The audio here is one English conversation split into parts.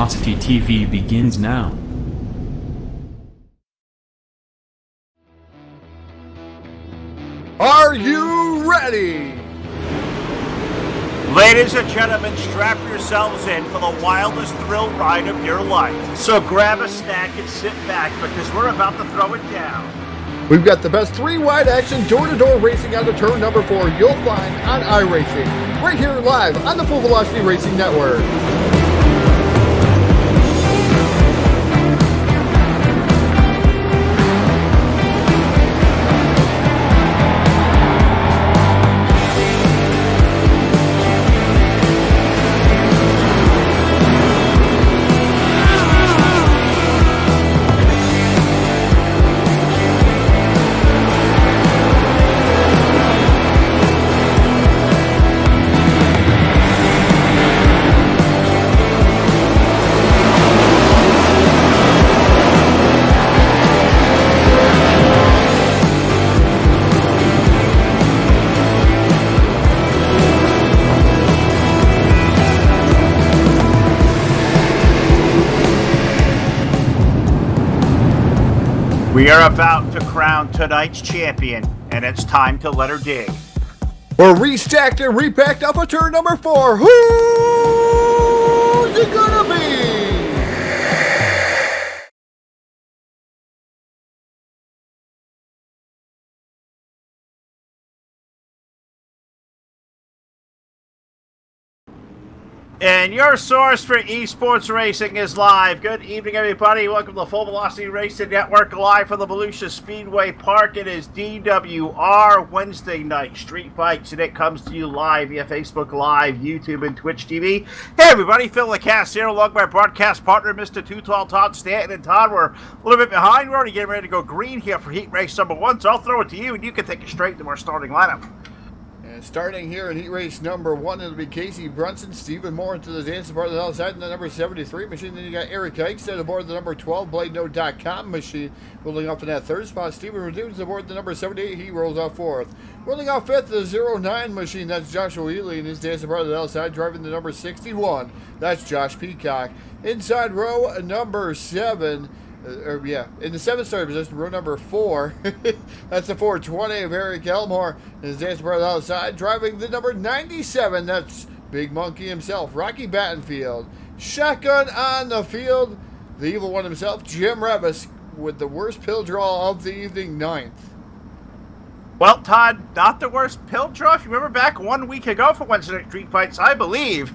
Velocity TV begins now. Are you ready? Ladies and gentlemen, strap yourselves in for the wildest thrill ride of your life. So grab a snack and sit back because we're about to throw it down. We've got the best three-wide action door-to-door racing out of turn number 4 you'll find on iRacing, right here live on the Full Velocity Racing Network. We are about to crown tonight's champion, and it's time to let her dig. We're restacked and repacked off of turn number 4. Who's it gonna be? And your source for esports racing is live. Good evening, everybody. Welcome to the Full Velocity Racing Network, live from the Volusia Speedway Park. It is DWR Wednesday night street fights, and it comes to you live via Facebook Live, YouTube, and Twitch TV. Hey, everybody. Phil LaCasse here, along with my broadcast partner, Mr. Too Tall Todd Stanton. And Todd, we're a little bit behind. We're already getting ready to go green here for heat race number 1, so I'll throw it to you, and you can take it straight to our starting lineup. Starting here in heat race number 1, it'll be Casey Brunson, Stephen Moore into the dance aboard the outside in the number 73 machine. Then you got Eric Eichstead aboard the number 12 BladeNote.com machine. Rolling off in that third spot, Stephen Redunes aboard the number 78. He rolls out fourth. Rolling out fifth, the 09 machine. That's Joshua Ely in his dance aboard the outside, driving the number 61. That's Josh Peacock. Inside row number 7. In the 7th starting position, row number 4. That's the 420 of Eric Elmore. His dance brother outside, driving the number 97. That's Big Monkey himself, Rocky Battenfield. Shotgun on the field, the evil one himself, Jim Revis, with the worst pill draw of the evening, 9th. Well, Todd, not the worst pill draw. If you remember back 1 week ago for Wednesday Night Street Fights, I believe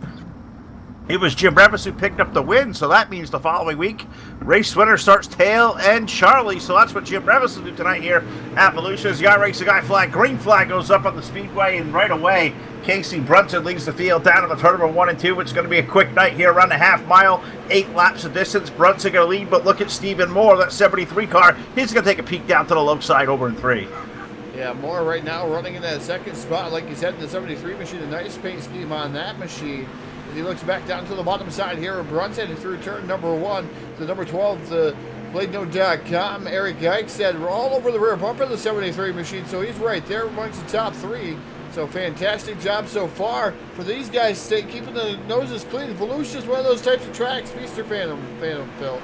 it was Jim Revis who picked up the win, so that means the following week, race winner starts Tail and Charlie, so that's what Jim Revis will do tonight here at Volusia's Yacht Race the Guy flag. Green flag goes up on the speedway, and right away, Casey Brunson leads the field down to the turn number 1 and 2. It's going to be a quick night here around the half mile, 8 laps of distance. Brunson going to lead, but look at Stephen Moore, that 73 car. He's going to take a peek down to the low side over in 3. Yeah, Moore right now running in that second spot, like you said, in the 73 machine. A nice paint scheme on that machine. He looks back down to the bottom side here of Brunson through turn number 1. The number 12, the BladeNote.com, Eric Eichstead, we're all over the rear bumper of the 73 machine, so he's right there amongst the top 3. So fantastic job so far for these guys, keeping the noses clean. Volusia is one of those types of tracks. Feast or Phantom, Phil.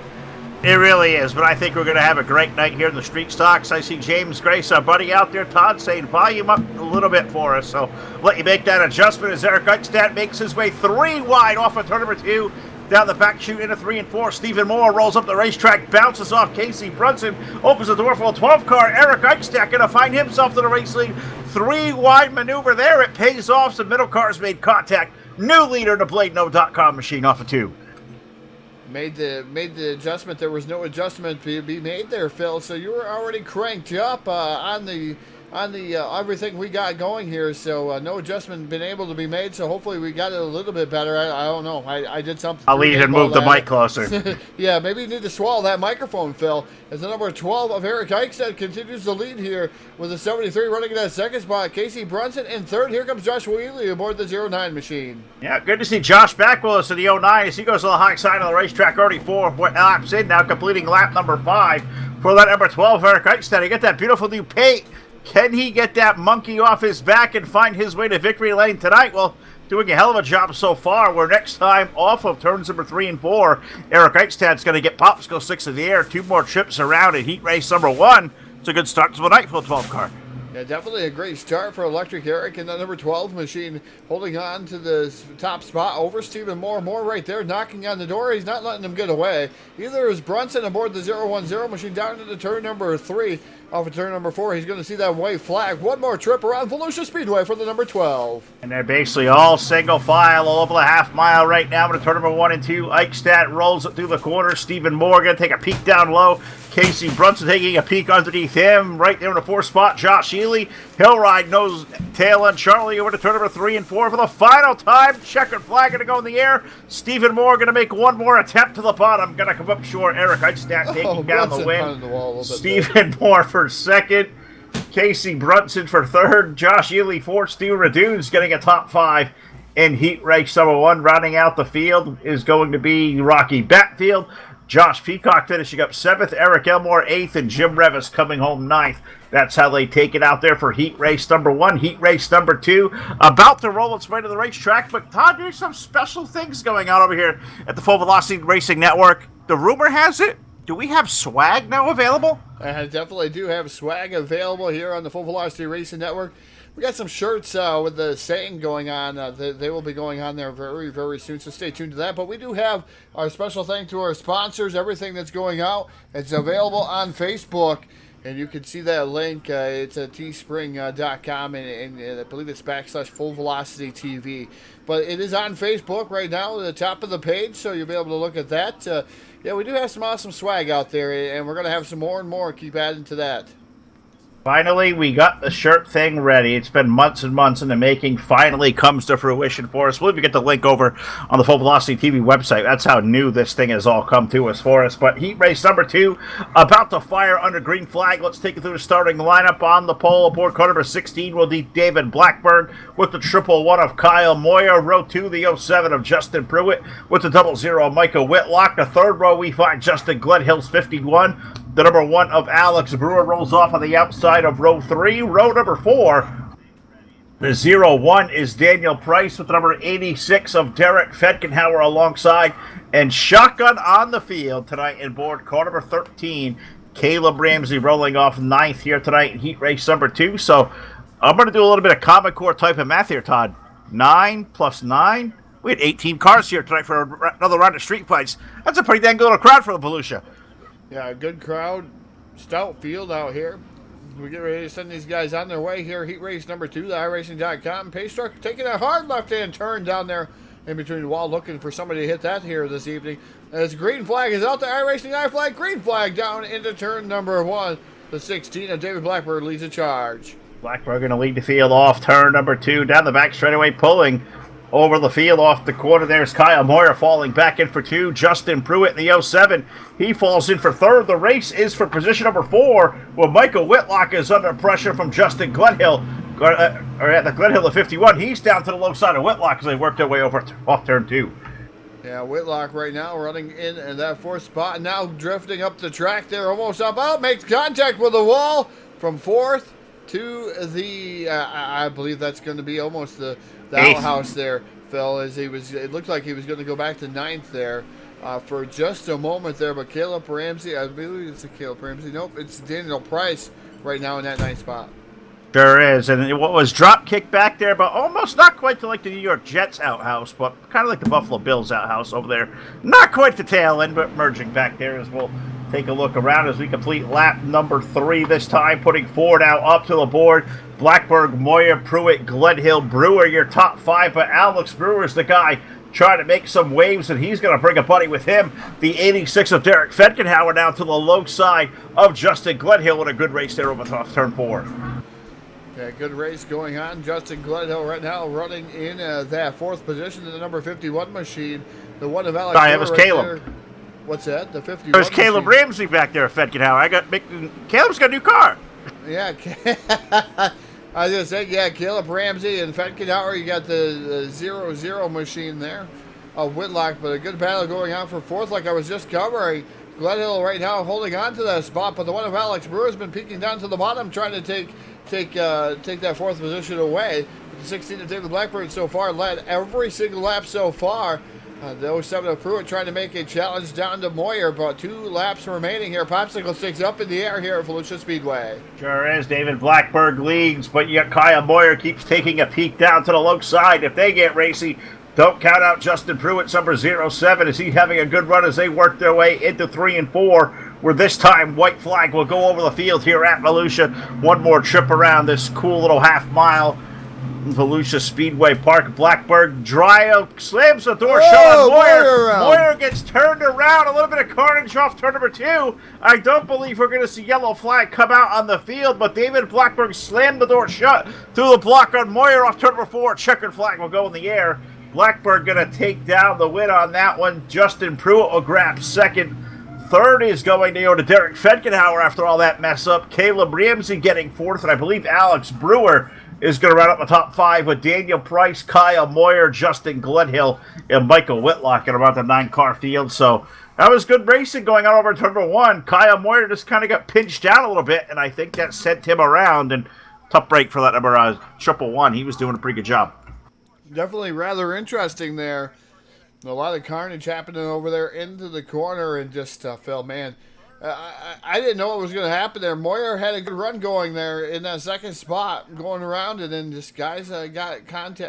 It really is, but I think we're going to have a great night here in the street stocks. I see James Grace, our buddy out there, Todd, saying volume up a little bit for us. So let you make that adjustment as Eric Eichstedt makes his way 3 wide off of turn number 2. Down the back chute into 3 and 4. Stephen Moore rolls up the racetrack, bounces off Casey Brunson, opens the door for a 12 car. Eric Eichstedt going to find himself to the race lead. 3 wide maneuver there. It pays off. Some middle cars made contact. New leader in the BladeNote.com machine off of 2. Made the adjustment. There was no adjustment to be made there, Phil. So you were already cranked up on the everything we got going here. So no adjustment been able to be made. So hopefully we got it a little bit better. I don't know. I did something. I'll leave and move the mic closer. Yeah, maybe you need to swallow that microphone, Phil. As the number 12 of Eric Eichstead continues the lead here with the 73 running in that second spot. Casey Brunson in third. Here comes Joshua Ely aboard the 09 machine. Yeah, good to see Josh back with us in the 09 as he goes to the high side of the racetrack, already 4 laps in now, completing lap number 5 for that number 12, Eric Eichstead. He got that beautiful new paint. Can he get that monkey off his back and find his way to victory lane tonight? Well, doing a hell of a job so far, where next time off of turns number 3 and 4, Eric Eichstadt's going to get Popsicle 6 in the air, 2 more trips around in heat race number 1. It's a good start to the night for the 12 car. Yeah, definitely a great start for Electric Eric and the number 12 machine holding on to the top spot over Stephen Moore. Moore right there knocking on the door. He's not letting him get away. Either is Brunson aboard the 010 machine down into turn number 3. Off of turn number 4, he's going to see that white flag. One more trip around Volusia Speedway for the number 12. And they're basically all single file all over the half mile right now into turn number 1 and 2. Eichstadt rolls it through the corner. Stephen Moore going to take a peek down low. Casey Brunson taking a peek underneath him. Right there in the 4th spot, Josh Ely. He'll ride nose tail on Charlie over to turn number 3 and 4 for the final time. Checkered flag going to go in the air. Stephen Moore going to make one more attempt to the bottom. Going to come up short. Eric Eichstadt taking down the win. Stephen Moore for second. Casey Brunson for third. Josh Ely fourth. Stu Radune's getting a top 5 in heat race number 1. Rounding out the field is going to be Rocky Batfield. Josh Peacock finishing up 7th, Eric Elmore 8th, and Jim Revis coming home 9th. That's how they take it out there for heat race number 1. Heat race number 2 about to roll its way to the racetrack. But Todd, there's some special things going on over here at the Full Velocity Racing Network. The rumor has it, do we have swag now available? I definitely do have swag available here on the Full Velocity Racing Network. We got some shirts with the saying going on. They will be going on there very, very soon, so stay tuned to that. But we do have our special thank to our sponsors, everything that's going out. It's available on Facebook, and you can see that link. It's at teespring.com, and I believe it's / Full Velocity TV. But it is on Facebook right now at the top of the page, so you'll be able to look at that. Yeah, we do have some awesome swag out there, and we're going to have some more and more. Keep adding to that. Finally, we got the shirt thing ready. It's been months and months in the making. Finally comes to fruition for us. We'll even get the link over on the Full Velocity TV website. That's how new this thing has all come to us for us. But heat race number 2, about to fire under green flag. Let's take it through the starting lineup. On the pole, aboard car number 16 will be David Blackburn with the 111 of Kyle Moyer. Row 2, the 07 of Justin Pruitt with the 00 of Michael Whitlock. The third row, we find Justin Gledhill's 51. The number 1 of Alex Brewer rolls off on the outside of row 3. Row number 4, the 01 is Daniel Price with the number 86 of Derek Fedkenhauer alongside. And shotgun on the field tonight in board car number 13, Caleb Ramsey rolling off 9th here tonight in heat race number 2. So I'm going to do a little bit of Common Core type of math here, Todd. 9 plus 9. We had 18 cars here tonight for another round of street fights. That's a pretty dang good little crowd for the Volusia. Yeah, good crowd, stout field out here. We get ready to send these guys on their way here. Heat race number 2, the iRacing.com. Pace truck taking a hard left-hand turn down there in between the wall, looking for somebody to hit that here this evening. As green flag is out, the iRacing I flag, green flag down into turn number 1. The 16 of David Blackburn leads the charge. Blackburn going to lead the field off turn number 2, down the back straightaway, pulling over the field off the corner. There's Kyle Moyer falling back in for 2. Justin Pruitt in the 07. He falls in for 3rd. The race is for position number 4, where Michael Whitlock is under pressure from Justin Gledhill. Or at the Gledhill of 51. He's down to the low side of Whitlock as they work their way over off turn 2. Yeah, Whitlock right now running in that 4th spot. Now drifting up the track there, almost up out. Makes contact with the wall from 4th to the, I believe that's going to be almost the outhouse there, Phil, as it looked like he was going to go back to 9th there for just a moment there, but Caleb Ramsey, I believe it's Caleb Ramsey, nope, it's Daniel Price right now in that 9th spot. Sure is, and what was drop kick back there, but almost not quite to like the New York Jets outhouse, but kind of like the Buffalo Bills outhouse over there. Not quite the tail end, but merging back there as we'll take a look around as we complete lap number 3 this time, putting 4 now up to the board. Blackburn, Moyer, Pruitt, Gledhill, Brewer, your top 5, but Alex Brewer is the guy trying to make some waves, and he's going to bring a buddy with him. The 86 of Derek Fedkenhauer down to the low side of Justin Gledhill in a good race there over off turn 4. Yeah, good race going on. Justin Gledhill right now running in that 4th position in the number 51 machine. The one of Alex. Sorry, that was right Caleb. There. What's that? The 51. There's Caleb Ramsey back there at Fedkenhauer. Caleb's got a new car. Yeah, I was going to say, yeah, Caleb Ramsey and Fedkenhauer. You got the 0-0 machine there of Whitlock, but a good battle going on for 4th, like I was just covering. Gledhill right now holding on to that spot, but the one of Alex Brewer has been peeking down to the bottom, trying to take that 4th position away. the 16 of David Blackburn so far, led every single lap so far. The 07 of Pruitt trying to make a challenge down to Moyer, but 2 laps remaining here. Popsicle sticks up in the air here at Volusia Speedway. Sure is. David Blackburn leads, but yet Kyle Moyer keeps taking a peek down to the low side. If they get racy, don't count out Justin Pruitt's number 07. Is he having a good run as they work their way into 3 and 4, where this time white flag will go over the field here at Volusia. One more trip around this cool little half mile. Volusia Speedway Park. Blackburn slams the door shut on Moyer. Moyer gets turned around. A little bit of carnage off turn number 2. I don't believe we're going to see yellow flag come out on the field, but David Blackburn slammed the door shut through the block on Moyer off turn number 4. Checkered flag will go in the air. Blackburn going to take down the win on that one. Justin Pruitt will grab second. Third is going to go to Derek Fedgenhauer after all that mess up. Caleb Ramsey getting fourth, and I believe Alex Brewer is going to run up the top 5 with Daniel Price, Kyle Moyer, Justin Gledhill, and Michael Whitlock in about the 9-car field. So that was good racing going on over turn number 1. Kyle Moyer just kind of got pinched down a little bit, and I think that sent him around. And tough break for that number 111. He was doing a pretty good job. Definitely rather interesting there. A lot of carnage happening over there into the corner, and just Phil, man, I didn't know what was going to happen there. Moyer had a good run going there in that second spot, going around, and then just guys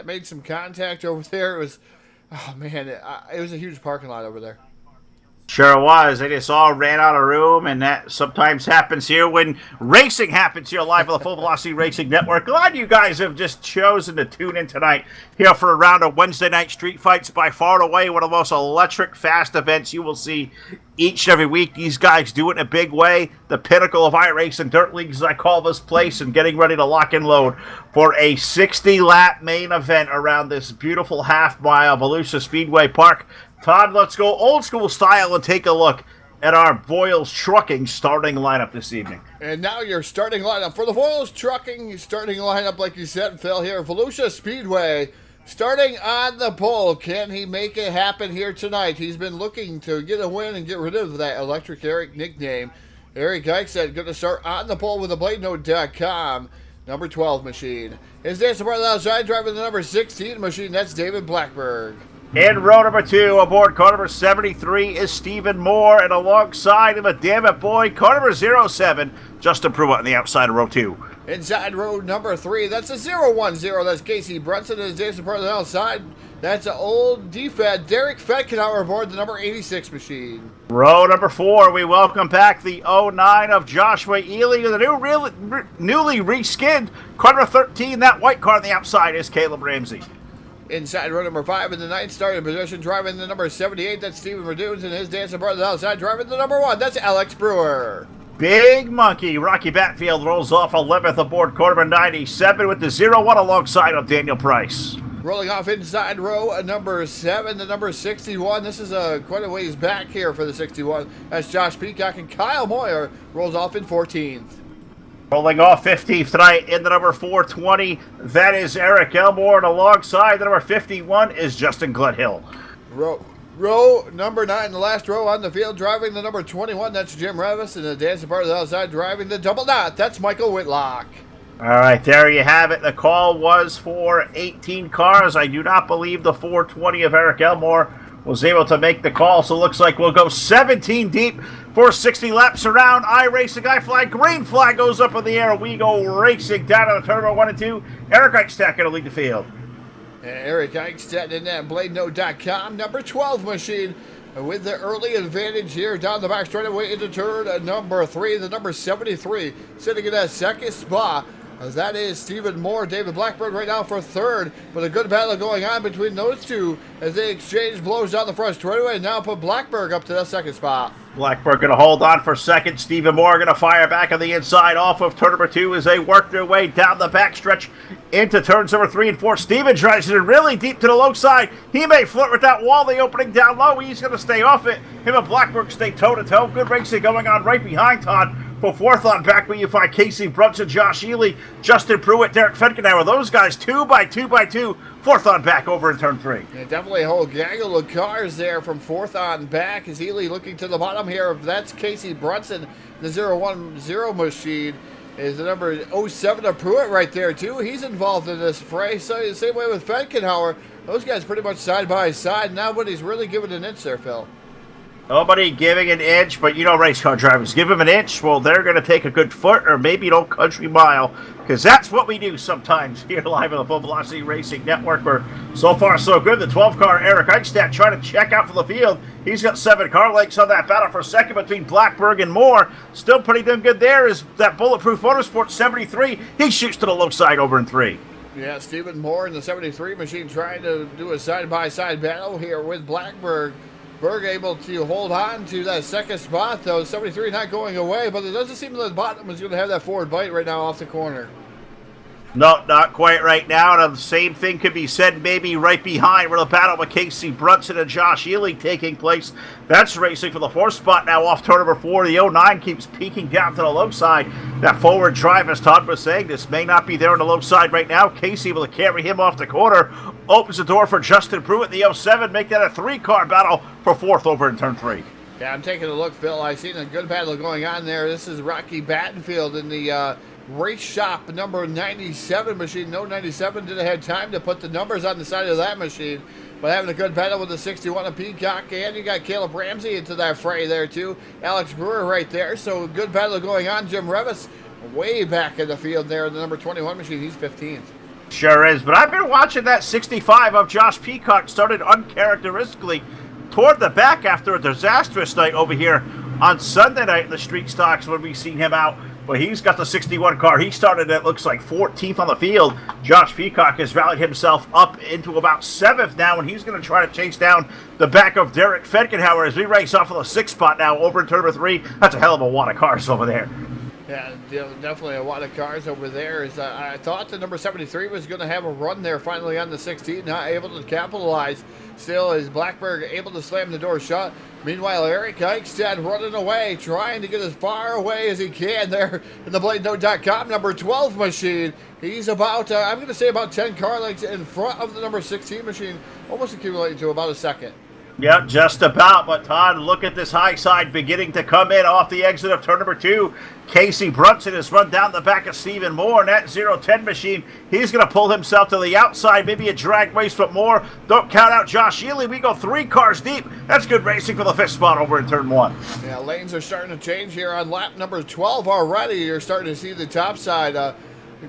made some contact over there. It was, oh man, it was a huge parking lot over there. Sure was. They just all ran out of room, and that sometimes happens here when racing happens here live on the Full Velocity Racing Network. Glad you guys have just chosen to tune in tonight here for a round of Wednesday night street fights. By far and away one of the most electric, fast events you will see each and every week. These guys do it in a big way. The pinnacle of iRacing Dirt Leagues, as I call this place, and getting ready to lock and load for a 60-lap main event around this beautiful half-mile Volusia Speedway Park. Todd, let's go old school style and take a look at our Voiles Trucking starting lineup this evening. And now your starting lineup for the Voiles Trucking starting lineup, like you said, Phil, here at Volusia Speedway. Starting on the pole, can he make it happen here tonight? He's been looking to get a win and get rid of that Electric Eric nickname. Eric Eichstead going to start on the pole with the BladeNote.com number 12 machine. His dance partner outside driving the number 16 machine, that's David Blackburn. In row number 2, aboard car number 73 is Stephen Moore, and alongside him, a damn it boy, car number 07, Justin Pruitt on the outside of row 2. Inside row number 3, that's a 010, that's Casey Brunson, and his Jason Part on the outside, that's an old DFAD, Derek Fedkenauer aboard the number 86 machine. Row number 4, we welcome back the 09 of Joshua Ely, and the newly reskinned car number 13, that white car on the outside is Caleb Ramsey. Inside row number 5 in the 9th starting position, driving the number 78, that's Stephen Redunes, and his dancing partner outside, driving the number 1, that's Alex Brewer. Big Monkey, Rocky Batfield rolls off 11th aboard car number 97 with the 01 alongside of Daniel Price. Rolling off inside row number 7, the number 61. This is quite a ways back here for the 61. That's Josh Peacock, and Kyle Moyer rolls off in 14th. Rolling off 15th tonight in the number 420, that is Eric Elmore, and alongside the number 51 is Justin Gledhill. Row number 9, the last row on the field, driving the number 21, that's Jim Revis, and the dancing part of the outside, driving the double knot, that's Michael Whitlock. All right, there you have it. The call was for 18 cars. I do not believe the 420 of Eric Elmore was able to make the call, so it looks like we'll go 17 deep for 60 laps around iRacing. iFly, green flag goes up in the air. We go racing down to the turn number 1 and 2. Eric Eichstadt going to lead the field. Eric Eichstadt in that BladeNote.com number 12 machine with the early advantage here down the back straightaway into turn number 3. The number 73 sitting in that second spot. That is Stephen Moore, David Blackburn right now for third, but a good battle going on between those two as they exchange blows down the front straightaway and now put Blackburn up to that second spot. Blackburn going to hold on for second. Stephen Moore going to fire back on the inside off of turn number 2 as they work their way down the backstretch into turns number 3 and 4. Stephen drives it really deep to the low side. He may flirt with that wall, the opening down low. He's going to stay off it. Him and Blackburn stay toe-to-toe. Good racing going on right behind Todd. For fourth on back, where you find Casey Brunson, Josh Ely, Justin Pruitt, Derek Fedkenauer. Those guys 2 by 2 by 2. Fourth on back over in turn 3. Yeah, definitely a whole gaggle of cars there from fourth on back. Is Ely looking to the bottom here? That's Casey Brunson, the 010 machine. is the number 07 of Pruitt right there, too. He's involved in this fray. So, same way with Fenkenhauer. Those guys pretty much side by side. Nobody's really giving an inch there, Phil. Nobody giving an inch, but you know race car drivers, give them an inch, well, they're going to take a good foot or maybe an old country mile, because that's what we do sometimes here live on the Full Velocity Racing Network. Where so far so good. The 12-car Eric Eichstadt trying to check out for the field. He's got 7 car lengths on that battle for second between Blackberg and Moore. Still pretty damn good there is that Bulletproof Motorsport 73. He shoots to the low side over in 3. Yeah, Stephen Moore in the 73 machine trying to do a side-by-side battle here with Blackberg. Berg able to hold on to that second spot, though. 73 not going away, but it doesn't seem that the bottom is going to have that forward bite right now off the corner. No, not quite right now. And the same thing could be said maybe right behind where the battle with Casey Brunson and Josh Ely taking place. That's racing for the 4th spot now off turn number 4. The 09 keeps peeking down to the low side. That forward drive, as Todd was saying, this may not be there on the low side right now. Casey able to carry him off the corner. Opens the door for Justin Pruitt, the 07. Make that a 3-car battle for 4th over in turn 3. Yeah, I'm taking a look, Phil. I've seen a good battle going on there. This is Rocky Battenfield in the race shop number 97 machine. No 97 didn't have time to put the numbers on the side of that machine, but having a good battle with the 61 of Peacock, and you got Caleb Ramsey into that fray there too. Alex Brewer right there, so good battle going on. Jim Revis way back in the field there in the number 21 machine. He's 15th. Sure is, but I've been watching that 65 of Josh Peacock started uncharacteristically toward the back after a disastrous night over here on Sunday night in the street stocks when we seen him out. But he's got the 61 car. He started at, looks like, 14th on the field. Josh Peacock has rallied himself up into about 7th now, and he's going to try to chase down the back of Derek Fenkenhauer as we race off of the 6th spot now over in turn number 3. That's a hell of a wad of cars over there. Yeah, definitely a lot of cars over there. I thought the number 73 was going to have a run there finally on the 16, not able to capitalize. Still, is Blackberg able to slam the door shut? Meanwhile, Eric Eichstadt running away, trying to get as far away as he can there in the BladeNote.com number 12 machine. He's about, I'm going to say about 10 car lengths in front of the number 16 machine, almost accumulating to about a second. Yep, just about. But Todd, look at this high side beginning to come in off the exit of turn number 2. Casey Brunson has run down the back of Stephen Moore in that 010 machine. He's going to pull himself to the outside, maybe a drag race, but more. Don't count out Josh Ely. We go 3 cars deep. That's good racing for the 5th spot over in turn 1. Yeah, lanes are starting to change here on lap number 12 already. You're starting to see the top side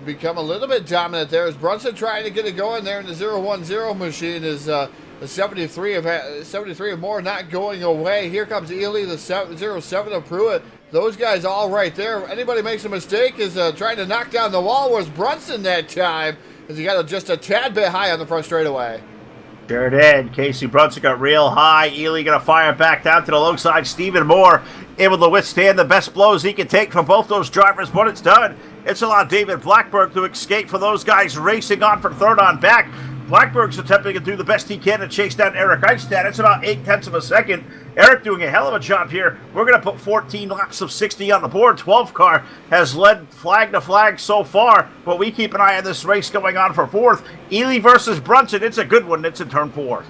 become a little bit dominant there. As Brunson trying to get it going there in the 010 machine is the 73 of Moore not going away. Here comes Ely, the 07 of Pruitt. Those guys all right there. Anybody makes a mistake is trying to knock down the wall. Was Brunson that time as he got just a tad bit high on the front straightaway. Sure did. Casey Brunson got real high. Ely going to fire back down to the low side. Stephen Moore able to withstand the best blows he can take from both those drivers. When it's done, it's allowed David Blackberg to escape for those guys racing on for third on back. Blackberg's attempting to do the best he can to chase down Eric Eichstadt. It's about 0.8 of a second. Eric doing a hell of a job here. We're going to put 14 laps of 60 on the board. 12 car has led flag to flag so far, but we keep an eye on this race going on for 4th. Ely versus Brunson. It's a good one. It's in turn 4.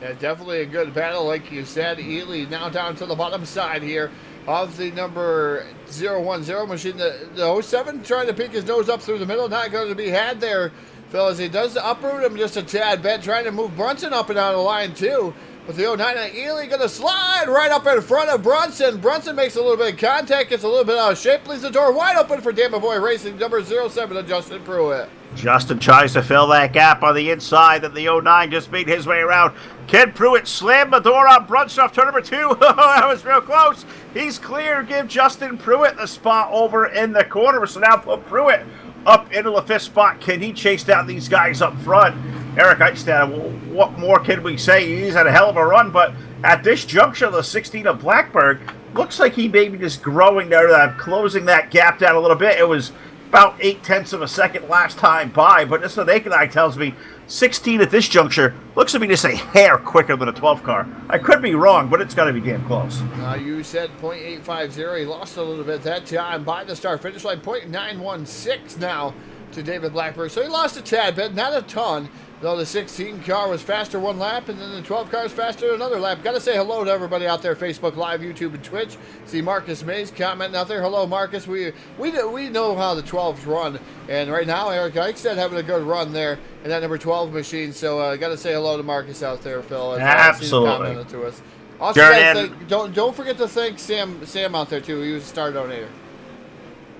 Yeah, definitely a good battle, like you said. Ely now down to the bottom side here of the number 010 machine. The 07 trying to peek his nose up through the middle. Not going to be had there, Phil, as he does uproot him just a tad bit, trying to move Brunson up and out of the line too. With the 09, Ely going to slide right up in front of Brunson. Brunson makes a little bit of contact, gets a little bit out of shape, leaves the door wide open for Damn Boy Racing, number 07 of Justin Pruitt. Justin tries to fill that gap on the inside that the 09 just made his way around. Ken Pruitt slammed the door on Brunson off turn number 2. That was real close. He's clear. Give Justin Pruitt the spot over in the corner. So now put Pruitt up into the 5th spot. Can he chase down these guys up front? Eric Eichstadt, what more can we say? He's had a hell of a run, but at this juncture, the 16 of Blackberg looks like he may be just growing there, closing that gap down a little bit. It was about 0.8 of a second last time by, but this the naked eye tells me 16 at this juncture looks to be just a hair quicker than a 12 car. I could be wrong, but it's got to be damn close. You said 0.850. He lost a little bit that time by the start finish line. 0.916 now to David Blackberg. So he lost a tad bit, not a ton. Though the 16 car was faster one lap, and then the 12 car was faster another lap. Got to say hello to everybody out there, Facebook Live, YouTube, and Twitch. See Marcus Mays commenting out there. Hello, Marcus. We know how the 12s run, and right now Eric Eichstead having a good run there in that number 12 machine. So got to say hello to Marcus out there, Phil. As, Absolutely. commented to us. Also, don't forget to thank Sam out there too. He was a star donator.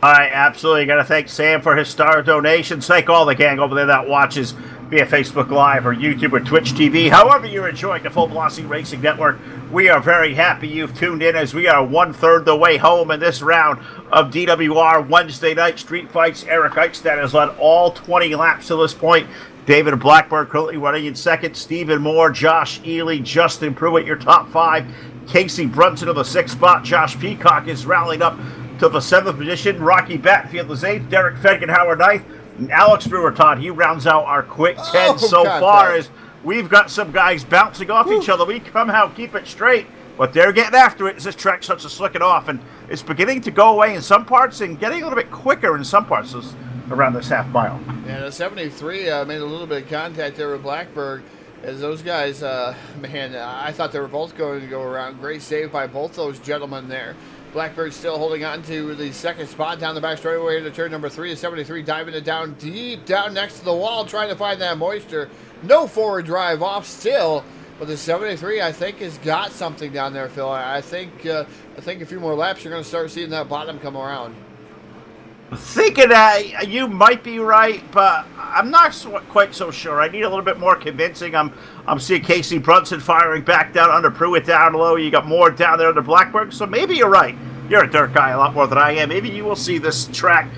All right, absolutely. Got to thank Sam for his star donations. Thank all the gang over there that watches via Facebook Live or YouTube or Twitch TV. However you're enjoying the Full Velocity Racing Network, we are very happy you've tuned in as we are 1/3 the way home in this round of DWR Wednesday Night Street Fights. Eric Eichstead has led all 20 laps to this point. David Blackburn currently running in second. Stephen Moore, Josh Ely, Justin Pruitt, your top 5. Casey Brunson of the 6th spot. Josh Peacock is rallying up to the 7th position. Rocky Batfield is 8th. Derek Fenkenhauer 9th. And Alex Brewer, Todd, he rounds out our quick 10 so far as we've got some guys bouncing off each other. We somehow keep it straight, but they're getting after it as this track starts to slick it off. And it's beginning to go away in some parts and getting a little bit quicker in some parts around this half mile. Yeah, the 73 made a little bit of contact there with Blackburn. As those guys, man, I thought they were both going to go around. Great save by both those gentlemen there. Blackbird still holding on to the 2nd spot down the back straightaway into turn number 3. The 73 diving it down deep down next to the wall, trying to find that moisture. No forward drive off still, but the 73 I think has got something down there, Phil. I think a few more laps you're going to start seeing that bottom come around. Thinking that you might be right, but I'm not quite so sure. I need a little bit more convincing. I'm seeing Casey Brunson firing back down under Pruitt down low. You got more down there under Blackburn, so maybe you're right. You're a dirt guy a lot more than I am. Maybe you will see this track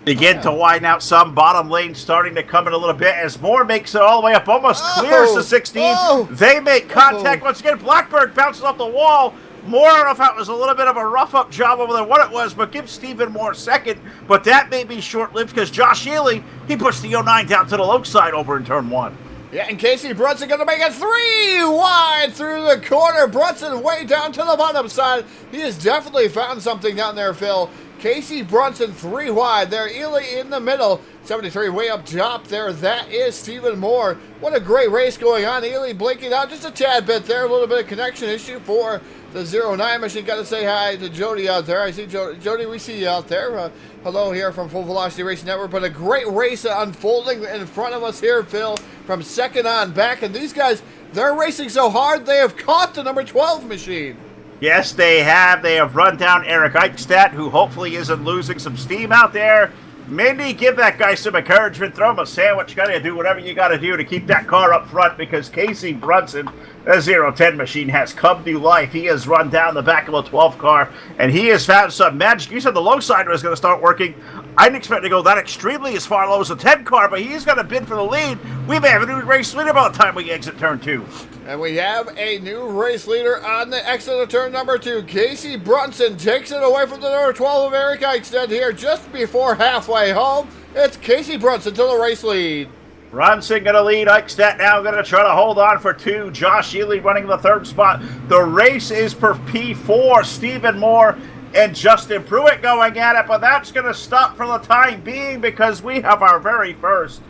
begin to widen out some. Bottom lane starting to come in a little bit as Moore makes it all the way up, almost clears the 16. They make contact once again. Blackburn bounces off the wall. Moore, I don't know if that was a little bit of a rough-up job over there, what it was, but give Stephen Moore second. But that may be short-lived because Josh Ely, he puts the 09 down to the low side over in turn 1. Yeah, and Casey Brunson going to make it 3 wide through the corner. Brunson way down to the bottom side. He has definitely found something down there, Phil. Casey Brunson 3 wide there. Ely in the middle. 73 way up top there. That is Stephen Moore. What a great race going on. Ely blinking out just a tad bit there. A little bit of connection issue for the 09 machine. Got to say hi to Jody out there. I see Jody, we see you out there. Hello here from Full Velocity Racing Network. But a great race unfolding in front of us here, Phil, from second on back. And these guys, they're racing so hard, they have caught the number 12 machine. Yes, they have. They have run down Eric Eichstadt, who hopefully isn't losing some steam out there. Mindy, give that guy some encouragement. Throw him a sandwich. You got to do whatever you got to do to keep that car up front because Casey Brunson, the 010 machine, has come to life. He has run down the back of a 12 car, and he has found some magic. You said the low side was going to start working. I didn't expect to go that extremely as far low as a 10 car, but he's going to bid for the lead. We may have a new race leader by the time we exit turn 2. And we have a new race leader on the exit of turn number 2. Casey Brunson takes it away from the number 12 of Eric Eichstead here just before halfway home. It's Casey Brunson to the race lead. Brunson going to lead. Eichstadt now going to try to hold on for 2. Josh Ely running the 3rd spot. The race is for P4. Stephen Moore and Justin Pruitt going at it, but that's going to stop for the time being because we have our very first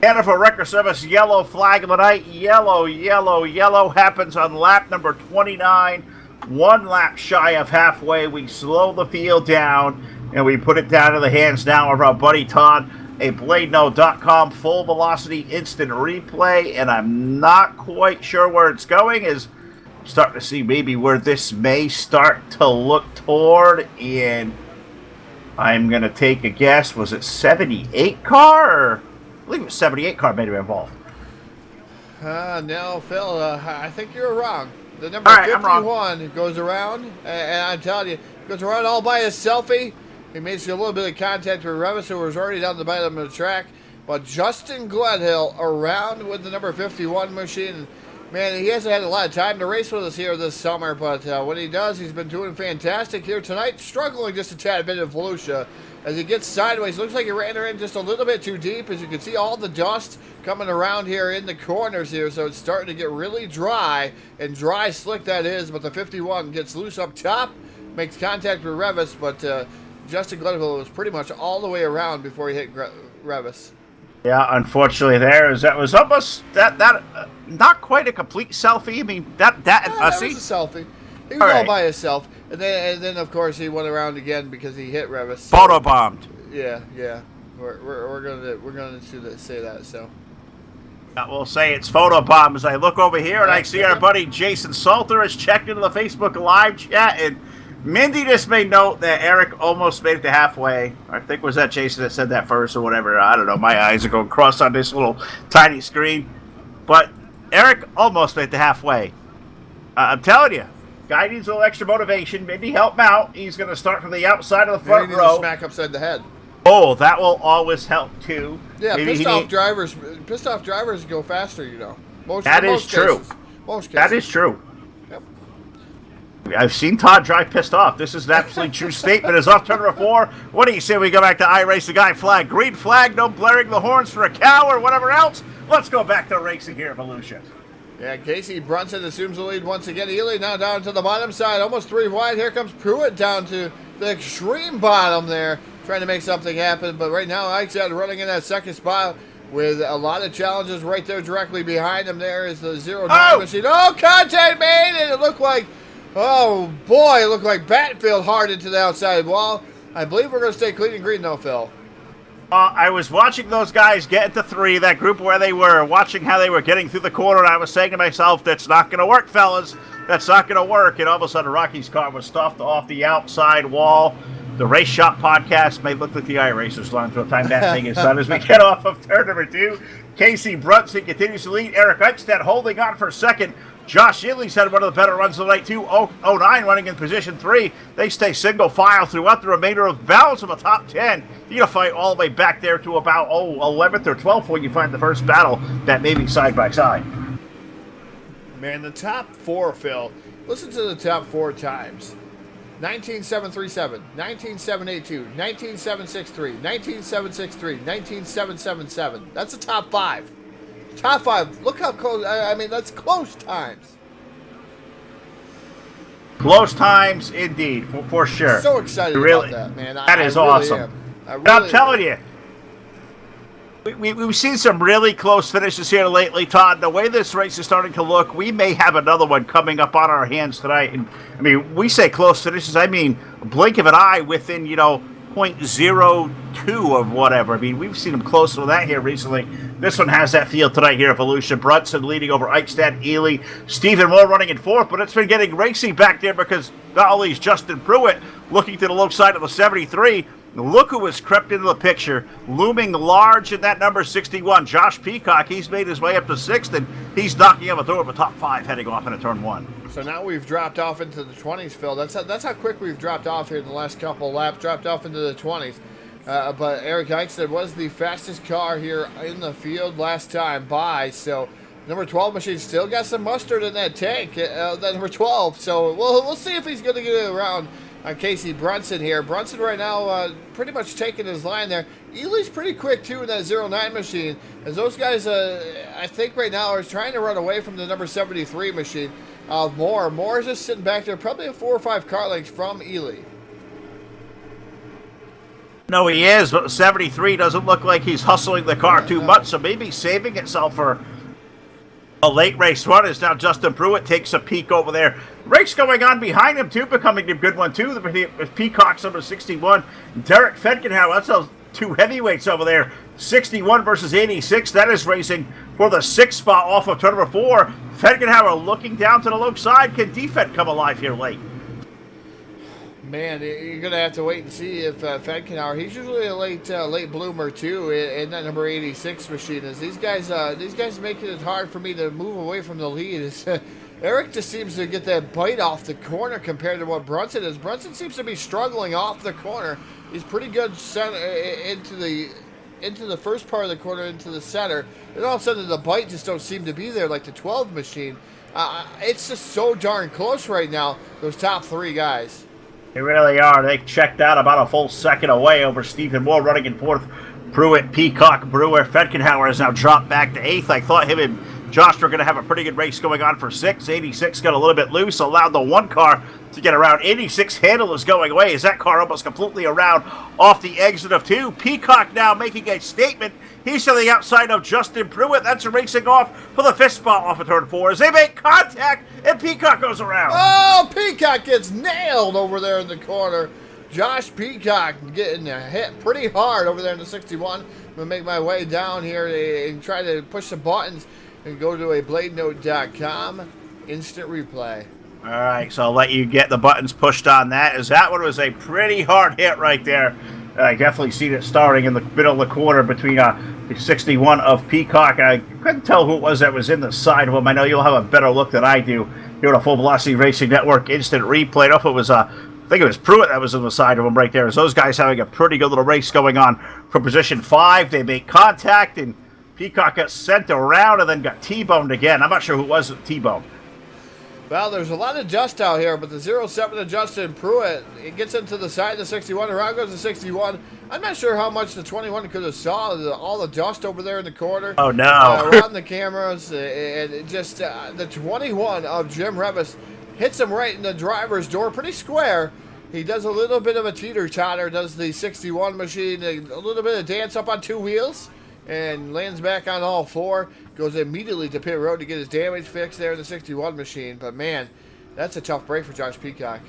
Hanover Record Service yellow flag of the night. Yellow, yellow, yellow happens on lap number 29. 1 lap shy of halfway. We slow the field down, and we put it down to the hands now of our buddy Todd, a BladeNo.com full velocity instant replay, and I'm not quite sure where it's going. I'm starting to see maybe where this may start to look toward, and I'm going to take a guess. Was it 78 car? Or I believe it was 78 car may have been involved. No, Phil, I think you're wrong. The number 51 goes around, and I'm telling you, goes around all by his selfie. He makes a little bit of contact with Revis, who was already down the bottom of the track. But Justin Gledhill around with the number 51 machine. Man, he hasn't had a lot of time to race with us here this summer, but when he does, he's been doing fantastic here tonight. Struggling just a tad bit in Volusia as he gets sideways. Looks like he ran her in just a little bit too deep. As you can see, all the dust coming around here in the corners here, so it's starting to get really dry, and dry slick that is, but the 51 gets loose up top, makes contact with Revis, but Justin Gledhill was pretty much all the way around before he hit Revis. Yeah, unfortunately, that was almost not quite a complete selfie. I mean, that That was a selfie. He was all by himself, and then of course he went around again because he hit Revis. So, photobombed. Yeah. We're gonna say that. So We'll say it's photobomb as I look over here and I see our buddy Jason Salter has checked into the Facebook Live chat, and Mindy just made note that Eric almost made it to halfway. I think was that Jason that said that first or whatever. I don't know. My eyes are going cross on this little tiny screen. But Eric almost made it to halfway. I'm telling you, guy needs a little extra motivation. Maybe help him out. He's going to start from the outside of the front row. Smack upside the head. Oh, that will always help too. Yeah, pissed off drivers go faster. You know. That is true. Most cases. That is true. I've seen Todd drive pissed off. This is an absolutely true statement. As off turn number 4, what do you say we go back to iRace the guy flag? Green flag, no blaring the horns for a cow or whatever else. Let's go back to racing here at Volusia. Yeah, Casey Brunson assumes the lead once again. Ely now down to the bottom side, almost 3 wide. Here comes Pruitt down to the extreme bottom there, trying to make something happen. But right now, Ike's running in that second spot with a lot of challenges right there directly behind him. There is the 09 machine. Oh, contact made, and it looked like... Oh, boy, it looked like Batfield hard into the outside wall. I believe we're going to stay clean and green, though, Phil. I was watching those guys get into 3, that group where they were, watching how they were getting through the corner, and I was saying to myself, that's not going to work, fellas. That's not going to work. And all of a sudden, Rocky's car was stuffed off the outside wall. The Race Shop podcast may look like the iRacers learn to time that thing is done as we get off of turn number 2. Casey Brunson continues to lead. Eric Eichstadt holding on for second. Josh Ely had one of the better runs of the night, too. 09 running in position 3. They stay single file throughout the remainder of the balance of the top 10. You're going to fight all the way back there to about 11th or 12th when you find the first battle that may be side by side. Man, the top 4, Phil. Listen to the top 4 times. 19.737, 19.782, 19.763, 19.763, 19.777. That's the top 5. Top 5. Look how close. I mean, that's close times. Close times, indeed, for sure. So excited about that, man. That is awesome. I'm telling you. We've seen some really close finishes here lately, Todd. The way this race is starting to look, we may have another one coming up on our hands tonight. And I mean, we say close finishes, I mean a blink of an eye within, 0.02 of whatever. I mean, we've seen them closer to that here recently. This one has that feel tonight here at Volusia. Brunson leading over Eichstadt, Ely, Stephen Moore running in 4th, but it's been getting racy back there because not only is Justin Pruitt looking to the low side of the 73, look who has crept into the picture, looming large in that number 61. Josh Peacock, he's made his way up to 6th, and he's knocking on the door of a top 5 heading off into turn 1. So now we've dropped off into the 20s, Phil. That's how quick we've dropped off here in the last couple of laps, dropped off into the 20s. But Eric Eichstadt was the fastest car here in the field last time by, so number 12 machine still got some mustard in that tank, that number 12. So we'll see if he's going to get it around on Casey Brunson here. Brunson right now pretty much taking his line there. Ely's pretty quick too in that 09 machine, as those guys I think right now are trying to run away from the number 73 machine. Moore is just sitting back there, probably a 4 or 5 car lengths from Ely. No, he is, but 73 doesn't look like he's hustling the car too much, so maybe saving itself for a late race run. Is now Justin Pruitt takes a peek over there. Race going on behind him, too, becoming a good one, too. The Peacock's number 61. Derek Fedkenhauer, that's those 2 heavyweights over there. 61 versus 86. That is racing for the 6th spot off of turn number 4. Fedkenhauer looking down to the low side. Can Defed come alive here late? Man, you're going to have to wait and see if Fedkenhauer, he's usually a late bloomer, too, in that number 86 machine. As these guys making it hard for me to move away from the lead. Eric just seems to get that bite off the corner compared to what Brunson is. Brunson seems to be struggling off the corner. He's pretty good into the first part of the corner, into the center. And all of a sudden, the bite just don't seem to be there like the 12 machine. It's just so darn close right now, those top 3 guys. They really are. They checked out about a full second away over Stephen Moore running in 4th. Pruitt, Peacock, Brewer, Fedkenhauer has now dropped back to 8th. I thought him and Josh, we're going to have a pretty good race going on for 6. 86 got a little bit loose, allowed the one car to get around. 86 handle is going away as that car almost completely around off the exit of 2. Peacock now making a statement. He's to the outside of Justin Pruitt. That's racing off for the 5th spot off of turn 4 as they make contact and Peacock goes around. Oh, Peacock gets nailed over there in the corner. Josh Peacock getting hit pretty hard over there in the 61. I'm going to make my way down here and try to push the buttons and go to a bladenote.com instant replay. All right, so I'll let you get the buttons pushed on that, as that one was a pretty hard hit right there. I definitely seen it starting in the middle of the corner between the 61 of Peacock. I couldn't tell who it was that was in the side of him. I know you'll have a better look than I do here at Full Velocity Racing Network instant replay. I don't know if it was I think it was Pruitt that was in the side of him right there. As those guys having a pretty good little race going on from position 5. They make contact, and Peacock got sent around and then got T-boned again. I'm not sure who it was that T-boned. Well, there's a lot of dust out here, but the 07 of Justin Pruitt, it gets into the side of the 61. Around goes the 61. I'm not sure how much the 21 could have saw all the dust over there in the corner. Oh, no. Around the cameras, and it just the 21 of Jim Revis hits him right in the driver's door, pretty square. He does a little bit of a teeter-totter, does the 61 machine, a little bit of dance up on 2 wheels, and lands back on all 4. Goes immediately to pit road to get his damage fixed there in the 61 machine. But, man, that's a tough break for Josh Peacock.